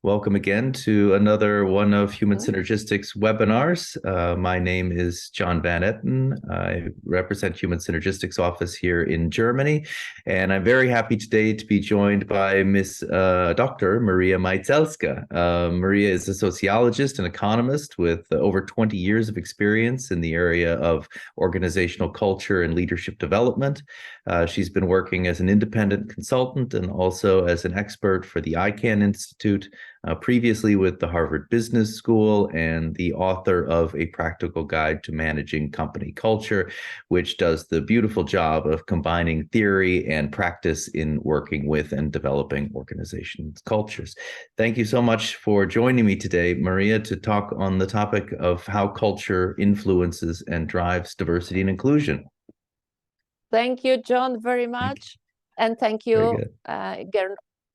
Welcome again to another one of Human Mhm. Synergistics webinars. My name is John Van Etten. I represent Human Synergistics office here in Germany, and I'm very happy today to be joined by Miss Dr. Maria Majzelska. Maria is a sociologist and economist with over 20 years of experience in the area of organizational culture and leadership development. She's been working as an independent consultant and also as an expert for the ICANN Institute, previously with the Harvard Business School, and the author of A Practical Guide to Managing Company Culture, which does the beautiful job of combining theory and practice in working with and developing organizations' cultures. Thank you so much for joining me today, Maria, to talk on the topic of how culture influences and drives diversity and inclusion. Thank you, John, very Thank you. much. And thank Very you, good.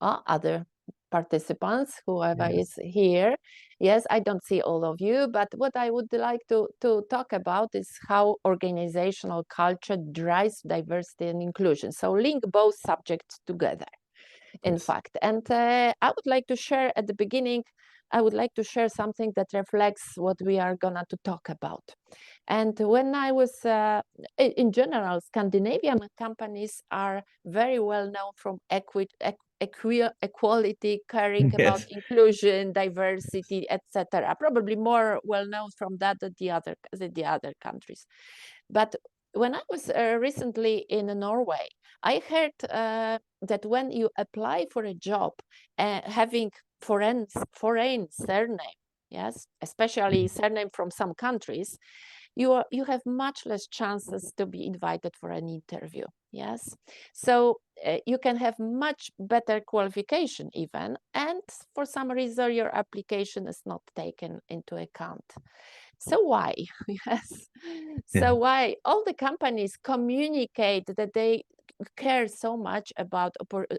other participants, whoever Yes. is here. Yes, I don't see all of you, but what I would like to talk about is how organizational culture drives diversity and inclusion. So link both subjects together, in Yes. fact. And I would like to share at the beginning, I would like to share something that reflects what we are gonna to talk about. And when I was, in general, Scandinavian companies are very well known from equality, caring about Yes. inclusion, diversity, etc. Probably more well known from that than the other countries. But when I was recently in Norway, I heard that when you apply for a job, having foreign surname, yes, especially surname from some countries, you have much less chances to be invited for an interview. Yes, so you can have much better qualification even, and for some reason your application is not taken into account. So why? Yes. Yeah. So why all the companies communicate that they care so much about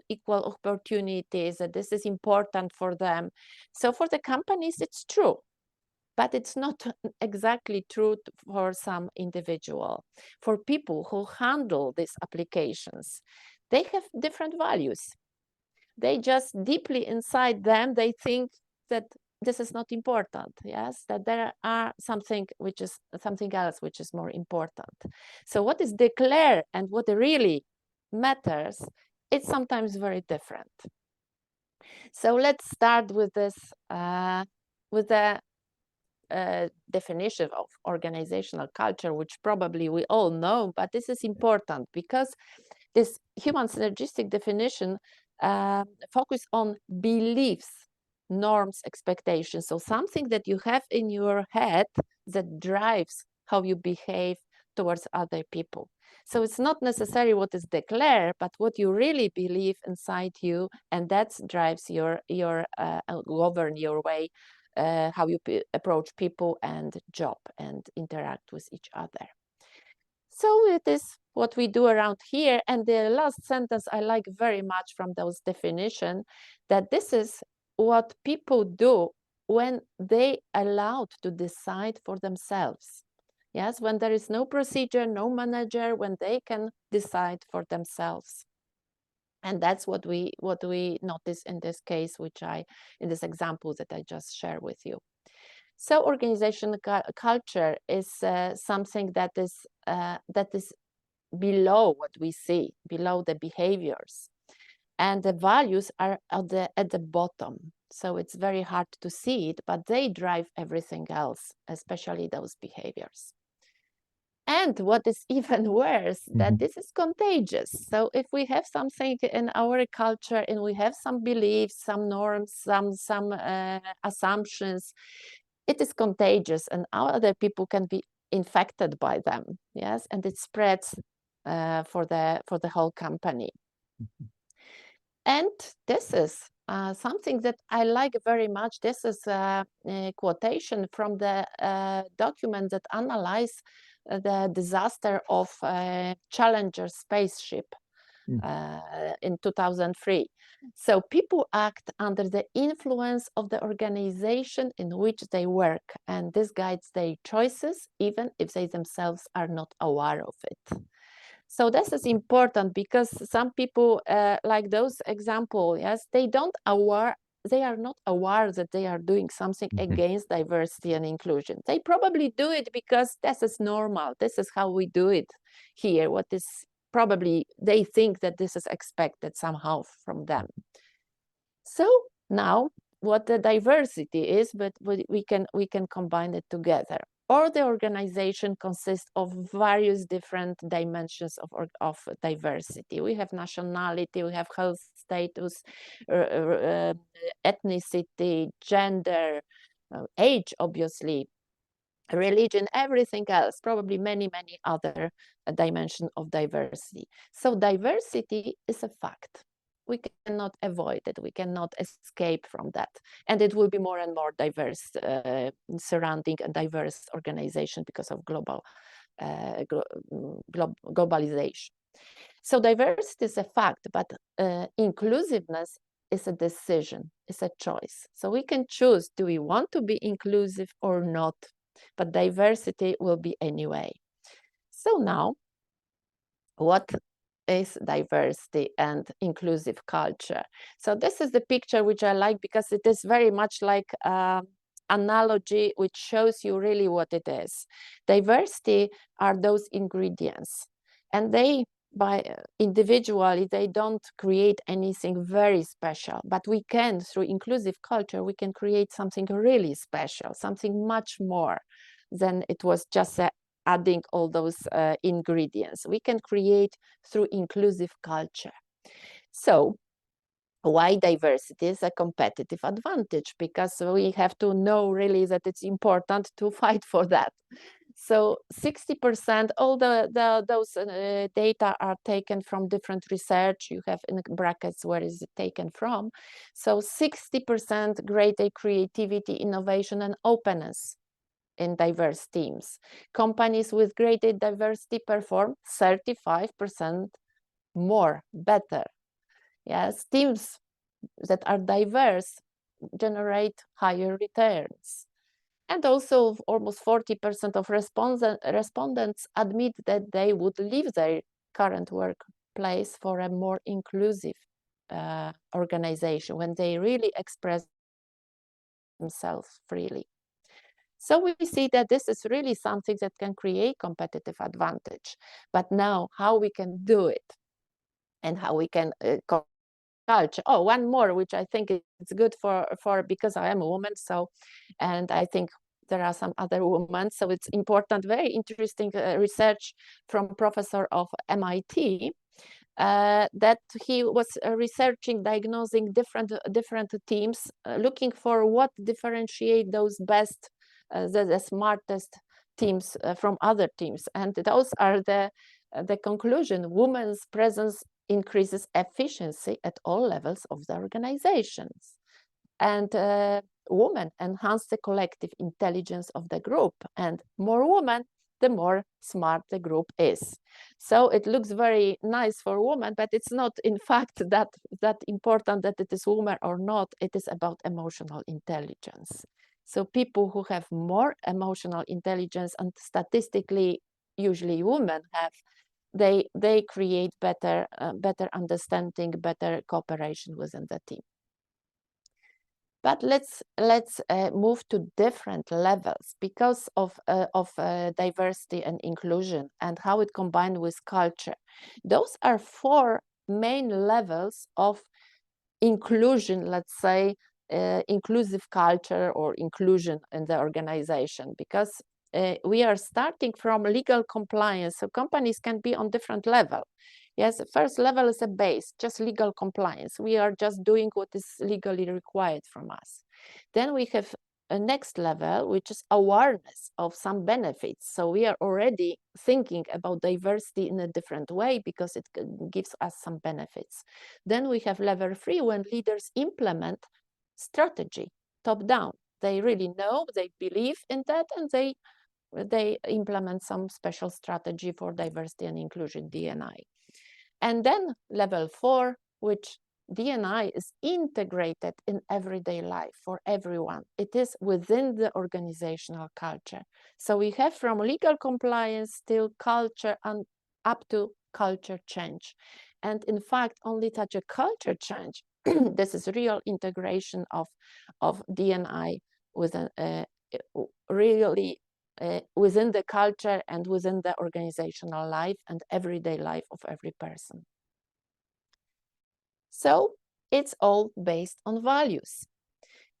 equal opportunities, that this is important for them. So for the companies, it's true, but it's not exactly true for some individual. For people who handle these applications, they have different values. They just deeply inside them, they think that this is not important. Yes, that there are something else which is more important. So what is declared and what really matters, it's sometimes very different. So let's start with this, with the definition of organizational culture, which probably we all know, but this is important because this human synergistic definition focus on beliefs, norms, expectations. So something that you have in your head that drives how you behave towards other people. So it's not necessarily what is declared, but what you really believe inside you, and that drives your govern your way, how you approach people and job and interact with each other. So it is what we do around here. And the last sentence I like very much from those definition, that this is what people do when they allowed to decide for themselves. Yes, when there is no procedure, no manager, when they can decide for themselves. And that's what we notice in this case, in this example that I just shared with you. So organizational culture is something that is below what we see, below the behaviors, and the values are at the bottom. So it's very hard to see it, but they drive everything else, especially those behaviors. And what is even worse, that this is contagious. So if we have something in our culture and we have some beliefs, some norms, some assumptions, it is contagious, and other people can be infected by them. Yes, and it spreads for the whole company. And this is something that I like very much. This is a quotation from the document that analyzes the disaster of Challenger spaceship in 2003. So people act under the influence of the organization in which they work, and this guides their choices, even if they themselves are not aware of it. So this is important because some people, like those example, yes, they don't they are not aware that they are doing something Mhm. against diversity and inclusion. They probably do it because this is normal. This is how we do it here. What is probably they think that this is expected somehow from them. So now what the diversity is, but we can combine it together. Or the organization consists of various different dimensions of diversity. We have nationality, we have health status, ethnicity, gender, age, obviously, religion, everything else, probably many other dimensions of diversity. So diversity is a fact. We cannot avoid it. We cannot escape from that. And it will be more and more diverse surrounding a diverse organization because of globalization. So diversity is a fact, but inclusiveness is a decision, is a choice. So we can choose, do we want to be inclusive or not? But diversity will be anyway. So now, what is diversity and inclusive culture? So this is the picture which I like because it is very much like analogy which shows you really what it is. Diversity are those ingredients, and they by individually they don't create anything very special, but we can, through inclusive culture, we can create something really special, something much more than it was just adding all those ingredients. We can create through inclusive culture. So why diversity is a competitive advantage? Because we have to know really that it's important to fight for that. So 60%, all those data are taken from different research. You have in brackets where is it taken from. So 60% greater creativity, innovation, and openness in diverse teams. Companies with greater diversity perform 35% more, better. Yes, teams that are diverse generate higher returns. And also almost 40% of respondents admit that they would leave their current workplace for a more inclusive organization when they really express themselves freely. So we see that this is really something that can create competitive advantage. But now how we can do it and how we can culture. Oh, one more, which I think is good for because I am a woman. So, and I think there are some other women. So it's important, very interesting research from professor of MIT that he was researching, diagnosing different teams, looking for what differentiate those best, the smartest teams from other teams. And those are the conclusion: women's presence increases efficiency at all levels of the organizations. And women enhance the collective intelligence of the group. And more women, the more smart the group is. So it looks very nice for women, but it's not in fact that important that it is woman or not. It is about emotional intelligence. So people who have more emotional intelligence, and statistically usually women have, they create better understanding, better cooperation within the team. But let's move to different levels because of diversity and inclusion and how it combined with culture. Those are 4 main levels of inclusion, let's say, inclusive culture or inclusion in the organization, because we are starting from legal compliance. So companies can be on different level. Yes, the first level is a base, just legal compliance. We are just doing what is legally required from us. Then we have a next level, which is awareness of some benefits. So we are already thinking about diversity in a different way because it gives us some benefits. Then we have level 3, when leaders implement strategy, top down. They really know, they believe in that, and they implement some special strategy for diversity and inclusion, D&I. And then level 4, which D&I is integrated in everyday life for everyone. It is within the organizational culture. So we have from legal compliance till culture and up to culture change. And in fact, only such a culture change this is real integration of D&I within really within the culture and within the organizational life and everyday life of every person. So it's all based on values.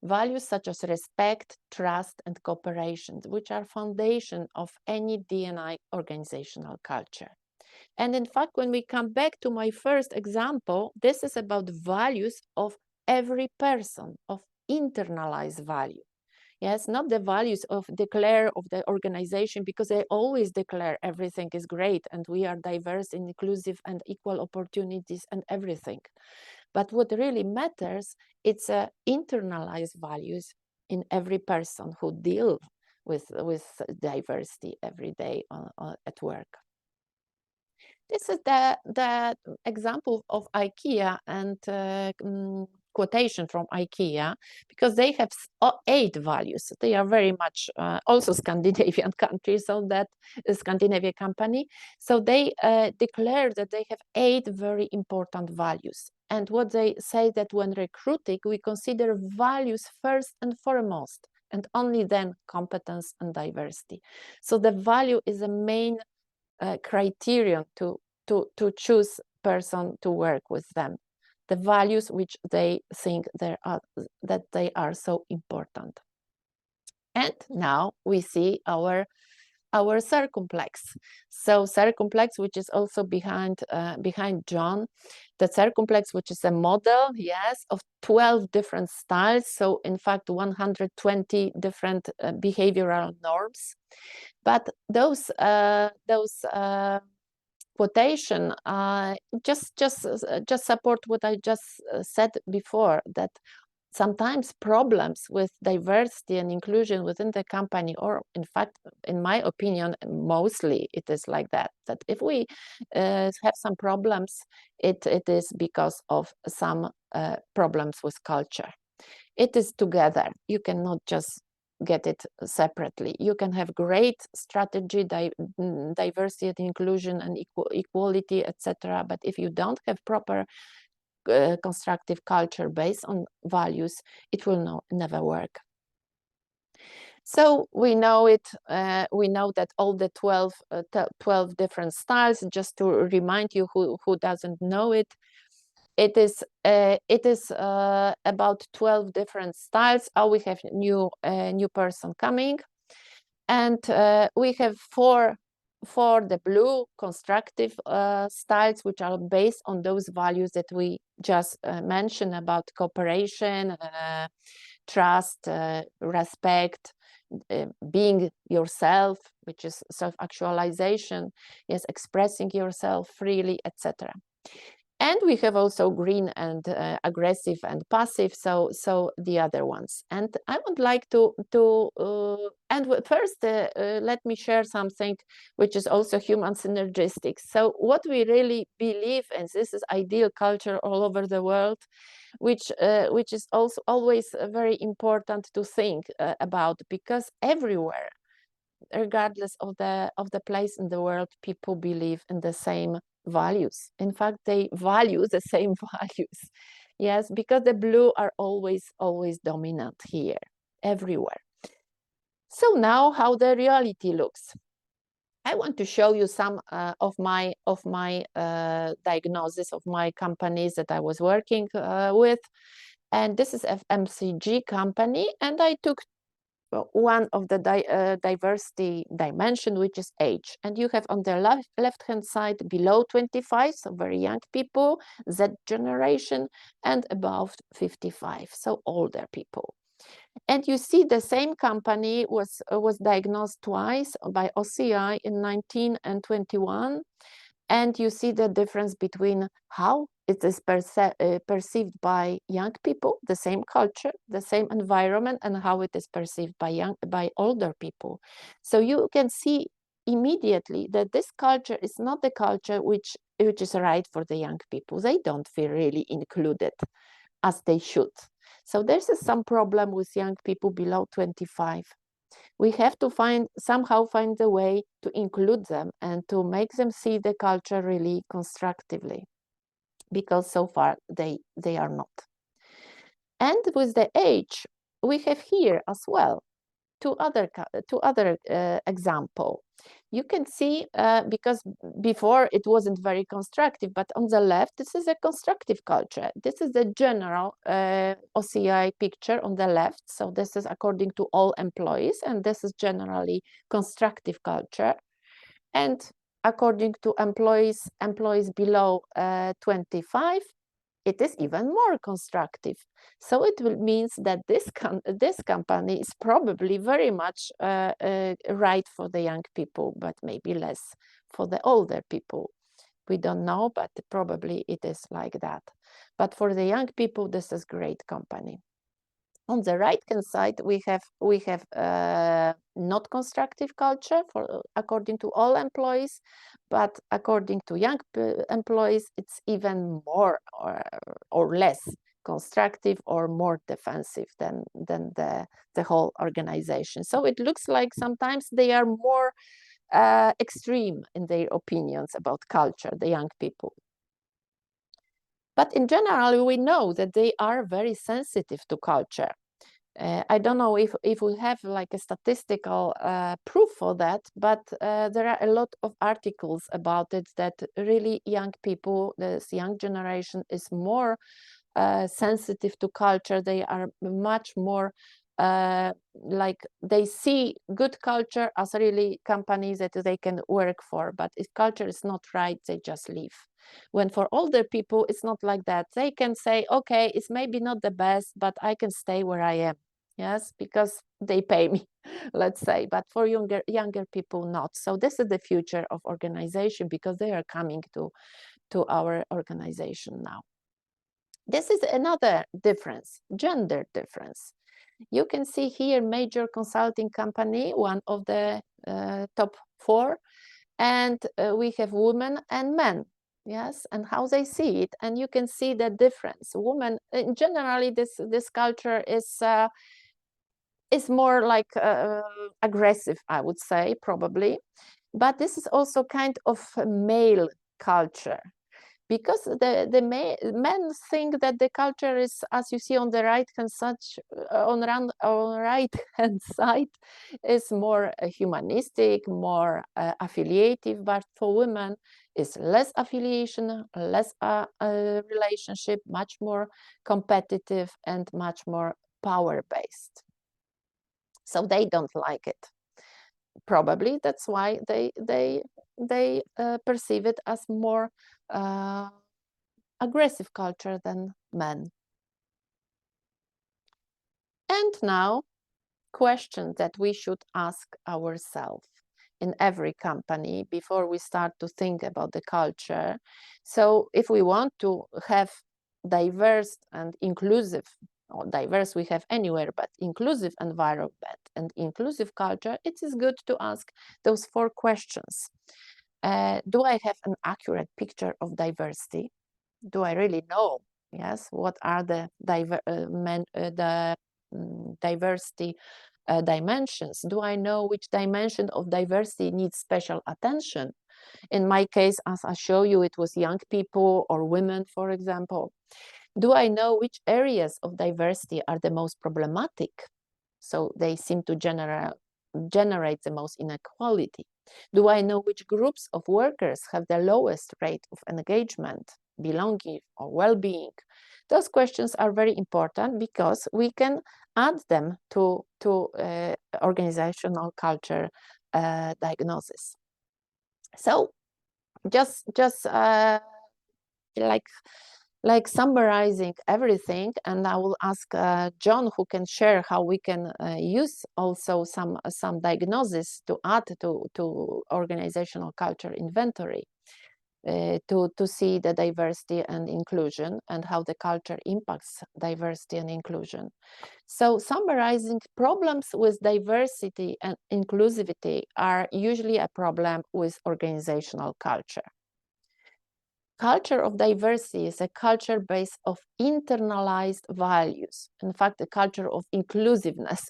Values such as respect, trust, and cooperation, which are foundation of any D&I organizational culture. And in fact, when we come back to my first example, this is about values of every person, of internalized value. Yes, not the values of declare of the organization, because they always declare everything is great and we are diverse, inclusive, and equal opportunities and everything. But what really matters, it's internalized values in every person who deal with diversity every day at work. This is the example of IKEA and quotation from IKEA, because they have 8 values. They are very much also Scandinavian country, so that is Scandinavian company. So they declare that they have 8 very important values. And what they say that when recruiting, we consider values first and foremost, and only then competence and diversity. So the value is a main criterion to choose person to work with them, the values which they think that they are so important. And now we see our circumplex. So circumplex, which is also behind John, the circumplex, which is a model, yes, of 12 different styles. So in fact, 120 different behavioral norms. But those quotation just support what I just said before, that sometimes problems with diversity and inclusion within the company, or in fact, in my opinion, mostly it is like that if we have some problems, it is because of some problems with culture. It is together. You cannot just get it separately. You can have great strategy, diversity and inclusion and equality, etc. But if you don't have proper constructive culture based on values, it will never work. So we know it. We know that all the 12 different styles. Just to remind you who doesn't know it, it is about 12 different styles. We have new person coming, and we have four the blue constructive styles, which are based on those values that we just mentioned about cooperation, trust, respect, being yourself, which is self-actualization, yes, expressing yourself freely, etc. And we have also green and aggressive and passive, so the other ones. And I would like to and first let me share something which is also human synergistic. So what we really believe, and this is ideal culture all over the world, which is also always very important to think about, because everywhere, regardless of the place in the world, people believe in the same values. In fact, they value the same values. Yes, because the blue are always dominant here, everywhere. So now how the reality looks. I want to show you some of my diagnosis of my companies that I was working with. And this is FMCG company, and I took one of the diversity dimension, which is age. And you have on the left-hand side below 25, so very young people, Z generation, and above 55, so older people. And you see the same company was diagnosed twice by OCI in 19 and 21. And you see the difference between how it is perceived by young people, the same culture, the same environment, and how it is perceived by older people. So you can see immediately that this culture is not the culture which is right for the young people. They don't feel really included as they should. So there's some problem with young people below 25. We have to somehow find a way to include them and to make them see the culture really constructively, because so far they are not. And with the age, we have here as well two other example. You can see, because before it wasn't very constructive, but on the left, this is a constructive culture. This is the general OCI picture on the left. So this is according to all employees, and this is generally constructive culture. And according to employees below 25, it is even more constructive. So it means that this company is probably very much right for the young people, but maybe less for the older people. We don't know, but probably it is like that. But for the young people, this is great company. On the right-hand side, we have not constructive culture for according to all employees, but according to young employees, it's even more or less constructive or more defensive than the whole organization. So it looks like sometimes they are more extreme in their opinions about culture, the young people. But in general, we know that they are very sensitive to culture. I don't know if we have like a statistical proof for that, but there are a lot of articles about it that really young people, this young generation is more sensitive to culture. They are much more like they see good culture as really companies that they can work for, but if culture is not right, they just leave. When for older people, it's not like that. They can say, okay, it's maybe not the best, but I can stay where I am. Yes, because they pay me, let's say, but for younger people, not. So this is the future of organization because they are coming to our organization now. This is another difference, gender difference. You can see here major consulting company, one of the top 4, and we have women and men. Yes, and how they see it, and you can see the difference. Women, generally, this culture is more like aggressive, I would say, probably, but this is also kind of male culture. Because the men think that the culture is, as you see on the right hand side, is more humanistic, more affiliative. But for women, is less affiliation, less relationship, much more competitive and much more power based. So they don't like it. Probably that's why they perceive it as more aggressive culture than men. And now, question that we should ask ourselves in every company before we start to think about the culture. So if we want to have diverse and inclusive, or diverse we have anywhere, but inclusive environment and inclusive culture, it is good to ask those 4 questions. Do I have an accurate picture of diversity? Do I really know, yes, what are the diversity dimensions? Do I know which dimension of diversity needs special attention? In my case, as I show you, it was young people or women, for example. Do I know which areas of diversity are the most problematic? So they seem to generate the most inequality. Do I know which groups of workers have the lowest rate of engagement, belonging, or well-being? Those questions are very important because we can add them to organizational culture diagnosis. So just like summarizing everything, and I will ask John, who can share how we can use also some diagnosis to add to organizational culture inventory to see the diversity and inclusion and how the culture impacts diversity and inclusion. So summarizing, problems with diversity and inclusivity are usually a problem with organizational culture. Culture of diversity is a culture based of internalized values. In fact, the culture of inclusiveness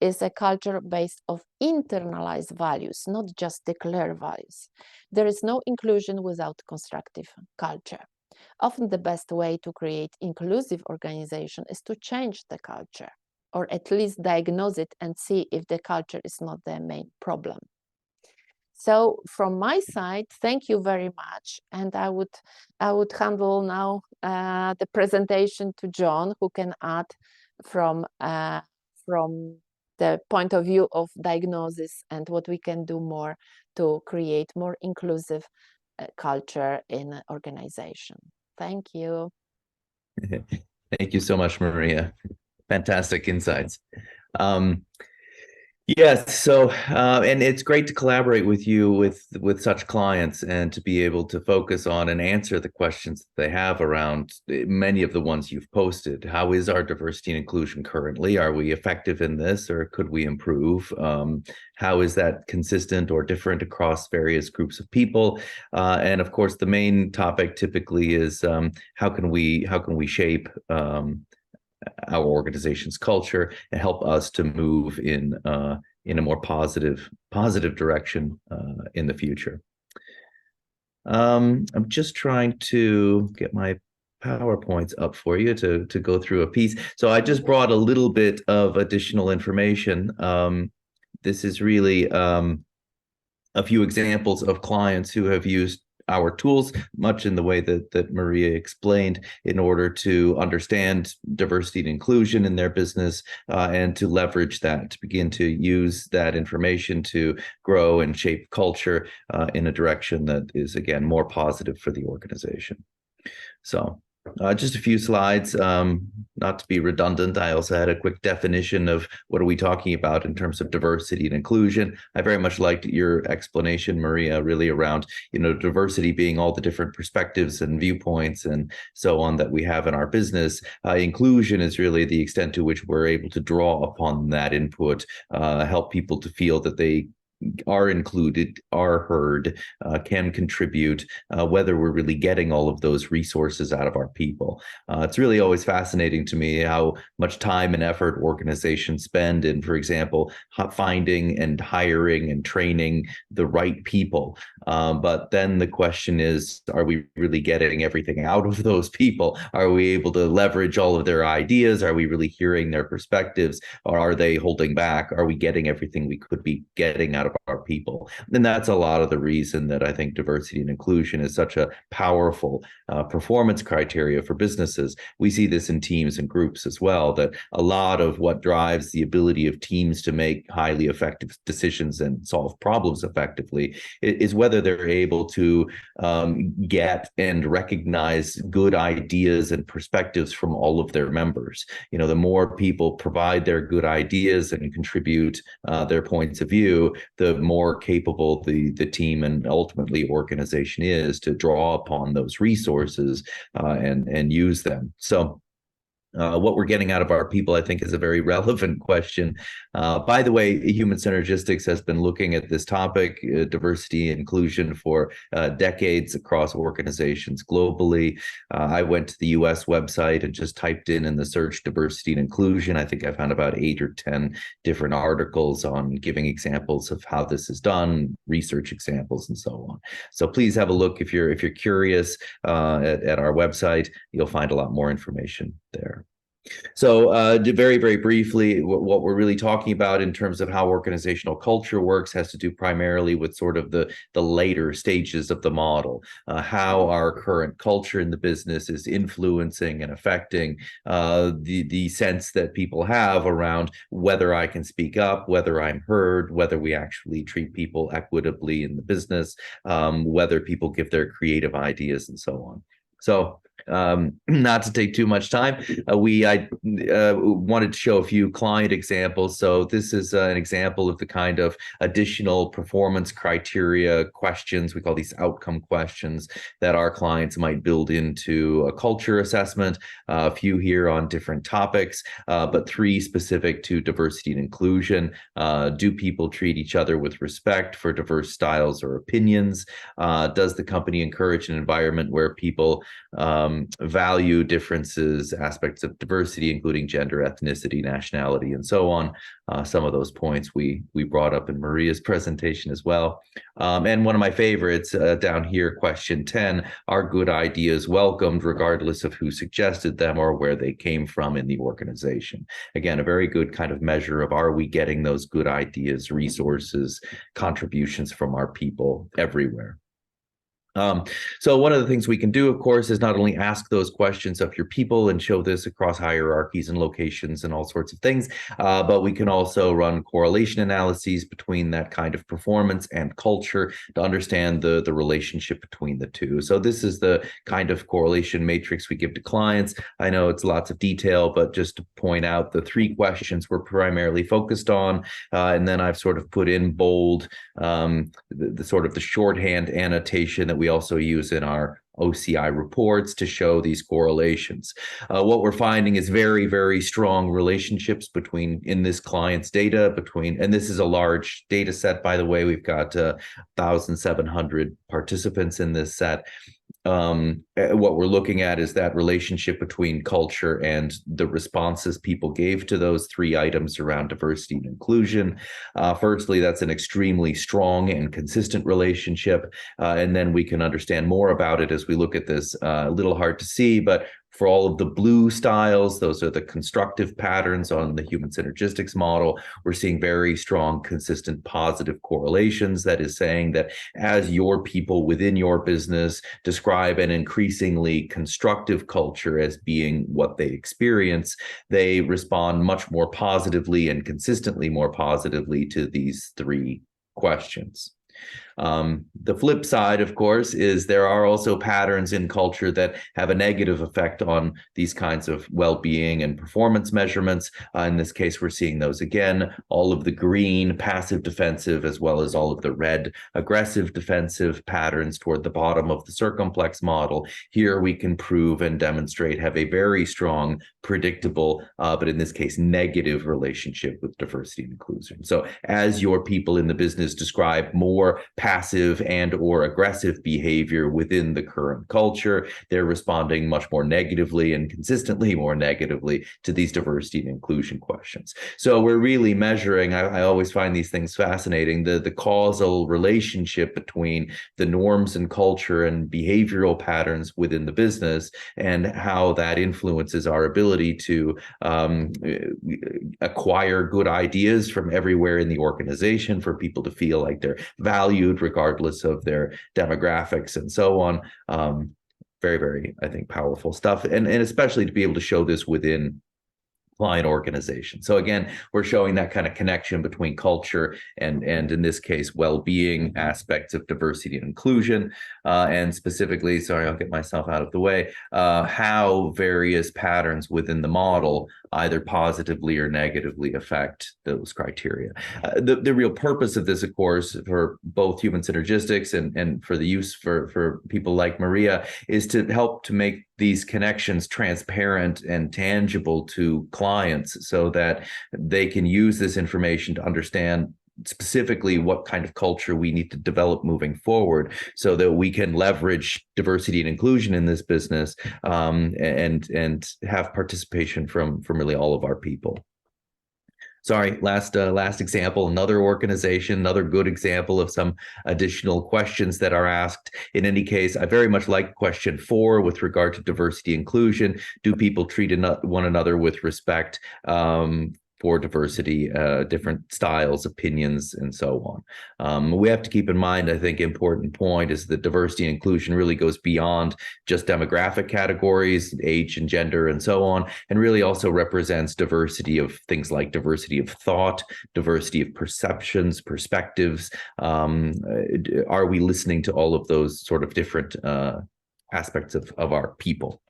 is a culture based of internalized values, not just declared values. There is no inclusion without constructive culture. Often the best way to create inclusive organization is to change the culture, or at least diagnose it and see if the culture is not the main problem. So from my side, thank you very much. And I would handle now the presentation to John, who can add from the point of view of diagnosis and what we can do more to create more inclusive culture in organization. Thank you. Thank you so much, Maria. Fantastic insights. Yes, so and it's great to collaborate with you with such clients and to be able to focus on and answer the questions that they have around many of the ones you've posted. How is our diversity and inclusion currently? Are we effective in this, or could we improve? How is that consistent or different across various groups of people? And of course, the main topic typically is how can we shape our organization's culture and help us to move in a more positive direction in the future. I'm just trying to get my PowerPoints up for you to go through a piece. So I just brought a little bit of additional information. This is really a few examples of clients who have used our tools, much in the way that Maria explained, in order to understand diversity and inclusion in their business and to leverage that, to begin to use that information to grow and shape culture in a direction that is, again, more positive for the organization. So just a few slides, not to be redundant. I also had a quick definition of what are we talking about in terms of diversity and inclusion. I very much liked your explanation, Maria, really around, diversity being all the different perspectives and viewpoints and so on that we have in our business. Inclusion is really the extent to which we're able to draw upon that input, help people to feel that they are included, are heard, can contribute, whether we're really getting all of those resources out of our people. It's really always fascinating to me how much time and effort organizations spend in, for example, finding and hiring and training the right people. But then the question is, are we really getting everything out of those people? Are we able to leverage all of their ideas? Are we really hearing their perspectives? Or are they holding back? Are we getting everything we could be getting out of our people? And that's a lot of the reason that I think diversity and inclusion is such a powerful performance criteria for businesses. We see this in teams and groups as well, that a lot of what drives the ability of teams to make highly effective decisions and solve problems effectively is whether they're able to get and recognize good ideas and perspectives from all of their members. The more people provide their good ideas and contribute their points of view, the more capable the team and ultimately organization is to draw upon those resources and use them. So what we're getting out of our people, I think, is a very relevant question. By the way, Human Synergistics has been looking at this topic, diversity and inclusion, for decades across organizations globally. I went to the US website and just typed in the search diversity and inclusion. I think I found about 8 or 10 different articles on giving examples of how this is done, research examples, and so on. So please have a look if you're curious at our website. You'll find a lot more information there. So very, very briefly, what we're really talking about in terms of how organizational culture works has to do primarily with sort of the later stages of the model, how our current culture in the business is influencing and affecting the sense that people have around whether I can speak up, whether I'm heard, whether we actually treat people equitably in the business, whether people give their creative ideas, and so on. So not to take too much time, I wanted to show a few client examples. So this is an example of the kind of additional performance criteria questions, we call these outcome questions, that our clients might build into a culture assessment. A few here on different topics, but 3 specific to diversity and inclusion. Do people treat each other with respect for diverse styles or opinions? Does the company encourage an environment where people value differences, aspects of diversity, including gender, ethnicity, nationality, and so on. Some of those points we brought up in Maria's presentation as well. And one of my favorites down here, question 10, are good ideas welcomed regardless of who suggested them or where they came from in the organization? Again, a very good kind of measure of, are we getting those good ideas, resources, contributions from our people everywhere? So one of the things we can do, of course, is not only ask those questions of your people and show this across hierarchies and locations and all sorts of things, but we can also run correlation analyses between that kind of performance and culture to understand the relationship between the two. So this is the kind of correlation matrix we give to clients. I know it's lots of detail, but just to point out the 3 questions we're primarily focused on, and then I've sort of put in bold the sort of the shorthand annotation that we also use in our OCI reports to show these correlations. What we're finding is very, very strong relationships between, in this client's data, between, and this is a large data set, by the way, we've got 1,700 participants in this set. What we're looking at is that relationship between culture and the responses people gave to those 3 items around diversity and inclusion. Firstly, that's an extremely strong and consistent relationship, and then we can understand more about it as we look at this. A little hard to see, but for all of the blue styles, those are the constructive patterns on the human synergistics model. We're seeing very strong, consistent, positive correlations. That is saying that as your people within your business describe an increasingly constructive culture as being what they experience, they respond much more positively and consistently more positively to these 3 questions. The flip side, of course, is there are also patterns in culture that have a negative effect on these kinds of well-being and performance measurements. In this case, we're seeing those again, all of the green passive defensive, as well as all of the red aggressive defensive patterns toward the bottom of the circumplex model. Here we can prove and demonstrate have a very strong, predictable, but in this case, negative relationship with diversity and inclusion. So as your people in the business describe more passive and or aggressive behavior within the current culture, they're responding much more negatively and consistently more negatively to these diversity and inclusion questions. So we're really measuring, I always find these things fascinating, the causal relationship between the norms and culture and behavioral patterns within the business and how that influences our ability to acquire good ideas from everywhere in the organization, for people to feel like they're valued regardless of their demographics and so on. Very, very, I think, powerful stuff. And especially to be able to show this within client organization. So again, we're showing that kind of connection between culture and in this case, well-being aspects of diversity and inclusion, and specifically, sorry, I'll get myself out of the way, how various patterns within the model either positively or negatively affect those criteria. The real purpose of this, of course, for both human synergistics and for the use for people like Maria, is to help to make these connections transparent and tangible to clients so that they can use this information to understand specifically what kind of culture we need to develop moving forward so that we can leverage diversity and inclusion in this business, and have participation from really all of our people. Sorry, last example, another organization, another good example of some additional questions that are asked. In any case, I very much like question 4 with regard to diversity inclusion. Do people treat one another with respect for diversity, different styles, opinions, and so on? We have to keep in mind, I think, important point is that diversity and inclusion really goes beyond just demographic categories, age and gender and so on, and really also represents diversity of things like diversity of thought, diversity of perceptions, perspectives. Are we listening to all of those sort of different aspects of our people?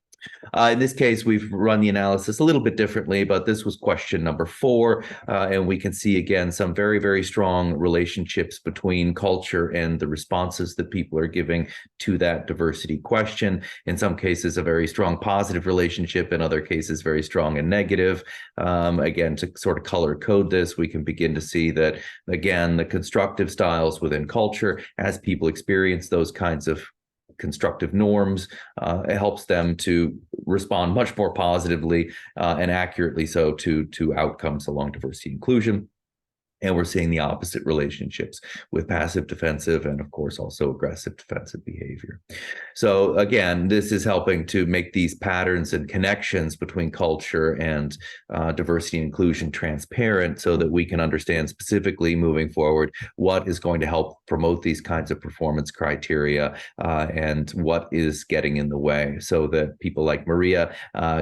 In this case, we've run the analysis a little bit differently, but this was question number 4, and we can see again some very, very strong relationships between culture and the responses that people are giving to that diversity question. In some cases, a very strong positive relationship, in other cases, very strong and negative. Again, to sort of color code this, we can begin to see that, again, the constructive styles within culture, as people experience those kinds of constructive norms. It helps them to respond much more positively and accurately so to outcomes along diversity and inclusion. And we're seeing the opposite relationships with passive defensive and, of course, also aggressive defensive behavior. So again, this is helping to make these patterns and connections between culture and diversity and inclusion transparent so that we can understand specifically moving forward what is going to help promote these kinds of performance criteria and what is getting in the way, so that people like Maria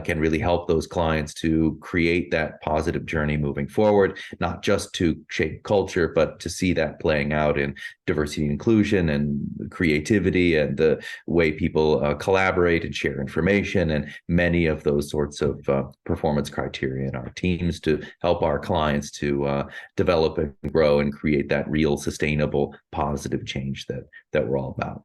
can really help those clients to create that positive journey moving forward, not just to shape culture, but to see that playing out in diversity and inclusion and creativity and the way people collaborate and share information, and many of those sorts of performance criteria in our teams to help our clients to develop and grow and create that real sustainable positive change that we're all about.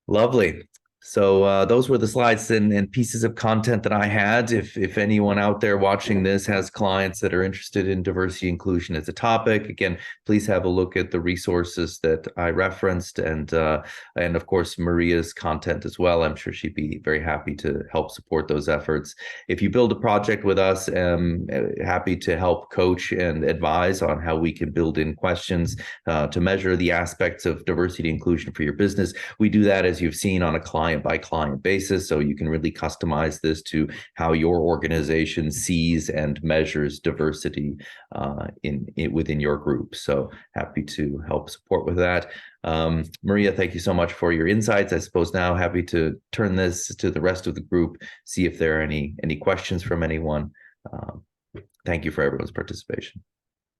Lovely. So those were the slides and pieces of content that I had. If anyone out there watching this has clients that are interested in diversity inclusion as a topic, again, please have a look at the resources that I referenced and of course Maria's content as well. I'm sure she'd be very happy to help support those efforts. If you build a project with us, happy to help coach and advise on how we can build in questions to measure the aspects of diversity and inclusion for your business. We do that, as you've seen, on a client by client basis, so you can really customize this to how your organization sees and measures diversity within your group. So happy to help support with that. Maria, thank you so much for your insights. I suppose now happy to turn this to the rest of the group, see if there are any questions from anyone. Thank you for everyone's participation.